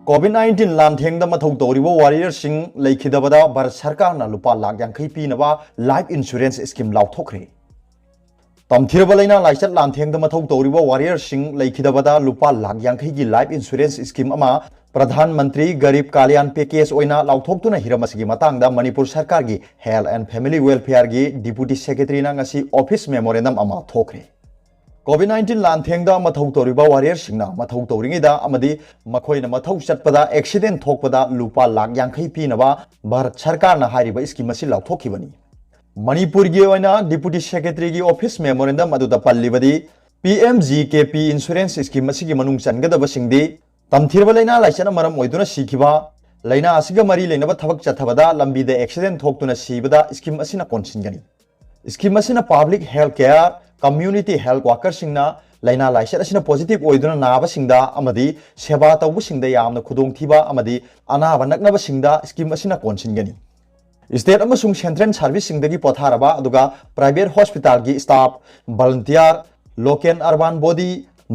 COVID-19 लांथेंगदा मथौ तौरिबो वारियरसिंग लेखिदबदा भारत सरकारना लुपा लाख यांखै पीनबा लाइफ इंश्योरेंस स्कीम लाउथोखरे तमथिरबा लैना लाइचत लांथेंगदा मथौ तौरिबो वारियरसिंग लेखिदबदा लुपा लाख यांखै की लाइफ इंश्योरेंस स्कीम अमा प्रधानमंत्री गरीब कल्याण पैकेज ओइना लाउथोक्तुना हिरमसगी मतंगदा मणिपुर सरकार की हेल्थ एंड फैमिली वेलफेयर की डिप्यूटी सेक्रेटरी ना ngasi ऑफिस मेमोरेंडम अमा थोखरे COVID-19 लांथेंगदा मथौ तौरिबा वारियर सिंगना मथौ तौरिंगदा अमदी मखोइना मथौ चटपदा एक्सीडेंट थोकपदा लुपा लाख यांखै पीनबा भारत सरकारना हारिबा स्कीम असि लाउथोखिबनी मणिपुर की ओइना डिप्यूटी सेक्रेटरी की ऑफिस मेमोरेंडम अदुदा पल्लिबदी PMGKP इंश्योरेंस स्कीम असि की मनुंग चनगदबा सिंगदी तमथिरबा लैना लाइचना मरम ओइदुना सिखिबा लैना असिगा मरी लैनबा थबक चथबदा लंबीदा एक्सीडेंट थोक्तुना सीबदा स्कीम असिना कोनसिनगनी स्कीम असिना public health care community health worker सिंगना लैना लाइसर असिना पॉजिटिव ओइदुना नाबा सिंगदा अमदी सेवा तौबु सिंगदा यामना खुदोंथिबा अमदी अनाबा नकनबा सिंगदा स्कीम असिना कोनसिनगनी स्टेट अमसुंग सेंट्रल सर्विस सिंगदगी पोथारबा अदुगा प्राइवेट हॉस्पिटल की staff volunteer local urban body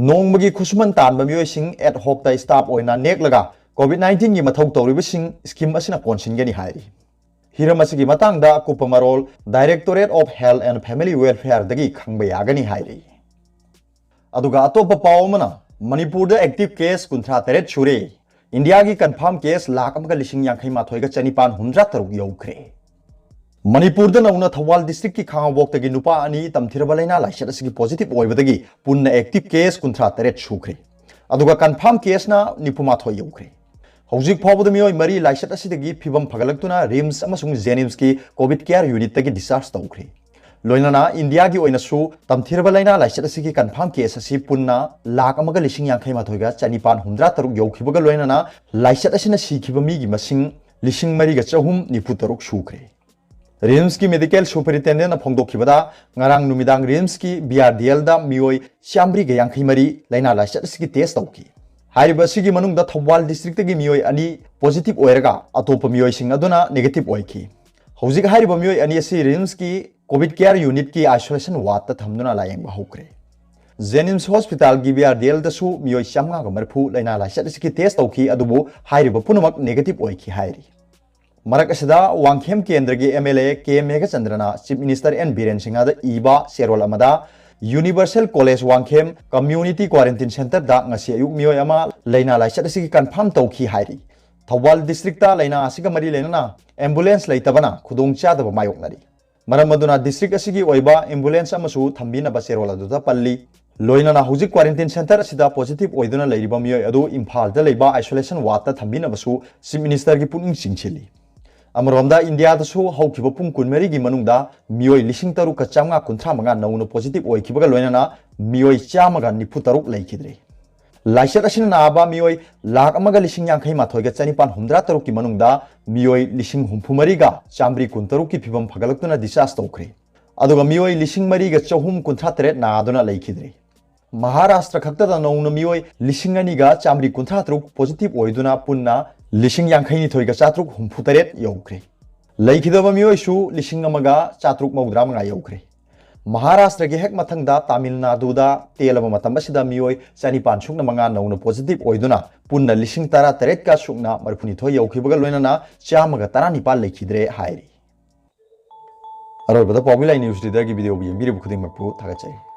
नोंगमगी खुसमन तानबा मियोइसिंग एट होक दा स्टाफ ओइना नेकलगा COVID-19 की मथौ तौरिबसिंग स्कीम असिना कोनसिनगनी हाइरी हिरमसगी मतंगदा कुपमरोल directorate of health and family welfare दगी खंगबा यागनी हाइरी अदुगा अतोप पावमना मणिपुर द एक्टिव केस 53 सुरे इंडिया की कंफर्म केस लाख अमगा लिसिंग यांखै माथोइगा चनिपान 103 यौखरे मणिपुर द नौना थवाल डिस्ट्रिक्ट की खांगबोक तगी नुपा अनि तमथिरबा लैना लाइसर असगी पॉजिटिव ओइबदगी पुन्ना एक्टिव केस 53 सुखरे अदुगा कंफर्म केस ना 93 यौखरे हौजिक फावद मियोय मरी लाइसत असिदगी फिबम फगलक्तुना रिम्स अमसुंग जेनिम्स की कोविड केयर यूनिट तगी डिस्चार्ज तौखरे लोइनाना इंडिया की ओइनसु तमथिरबा लैना लाइसत असिगी कंफर्म केस असि पुन्ना लाख अमगा लिसिंग यांखै माथोइगा चनिपान 103 यौखिबगा लोइनाना लाइसत असिना सिखिबा मिगी मसिंग लिसिंग मरिगा चहुम 93 सुखरे रिम्स की मेडिकल सुपरिटेंडेंट फोंदोखिबदा ngarang numidang रिम्स की BRDL दा मियोय चामरी गा यांखै मरी लैना लाइसत असिगी टेस्ट तौखि हाइरिबसिगी मनुंगदा थौबाल डिस्ट्रिक्ट की मियोय अनि पॉजिटिव ओइरगा अतोप मियोय सिंग अदुना नेगेटिव ओइखि हौजिक हाइरिबा मियोय अनि असि रिम्स की कोविड केयर यूनिट की आइसोलेशन वार्ड ता थमदुना लायंगबा हौखरे जेनिम्स हॉस्पिटल की BRDL दसु मियोय 540 लैना लाइसत असिगी टेस्ट तौखि अदुबु हाइरिबा पुनमक नेगेटिव ओइखि हाइरि मरक असदा वांगखेम केंद्र की MLA के मेघचंद्रना chief minister N Biren Singh दा इबा सेरोल अमदा universal college Wangkhem community quarantine centre दा ngasi ayuk miyoy ama leina laisat asigi confirm tawki hairi thawal district ta leina asiga mari leina ambulance leitabana khudong chadaba mayoknari maram aduna district asigi oiba ambulance amasu thambina baserola duda palli loina na hujik quarantine center asida positive oiduna leiriba miyoy adu imphal da leiba isolation ward ta thambina basu chief minister gi puning singchili अमरोमदा India दसु हौखिबा पुंग कुनमेरी की मनुंगदा मियोय लिसिंग तरुक का चामगा कुंथ्रा मंगा नौनो positive ओइखिबगा लोइनाना मियोय चामगा 93 लैखिद्रे लाइसत असिना नाबा मियोय लाख अमगा लिसिंग यांखै माथोइगा चनिपान 103 की मनुंगदा मियोय लिसिंग हुमफुमरीगा चामरी कुंतरुक की फिबम फगलक्तुना डिस्चार्ज तौखरे अदुगा मियोय लिसिंग मरीगा चहुम कुंथ्रा तरेत नादुना लैखिद्रे महाराष्ट्र खक्तदा नौनो मियोय लिसिंग अनिगा चामरी कुंथ्रा तरुक पॉजिटिव ओइदुना पुन्ना लिसिंग यांखैनी थोइगा चात्रुक हुमफुतरेत यौखरे लैखिदबा मियोयसु लिसिंग अमगा चात्रुक मौद्रा मंगा यौखरे महाराष्ट्र के हेक मथंगदा तमिलनाडुदा तेलबा मतम असिदा मियोय चनिपान सुकना मंगा नौनो पॉजिटिव ओइदुना पुन्ना लिसिंग 13 का सुकना मरफुनिथो यौखिबगा लोइनाना चामगा 19 लैखिद्रे हाइरि अरोबदा पॉपुलर न्यूज रीडर की वीडियो भी बिरिबु खुदिंग मकपु थागचै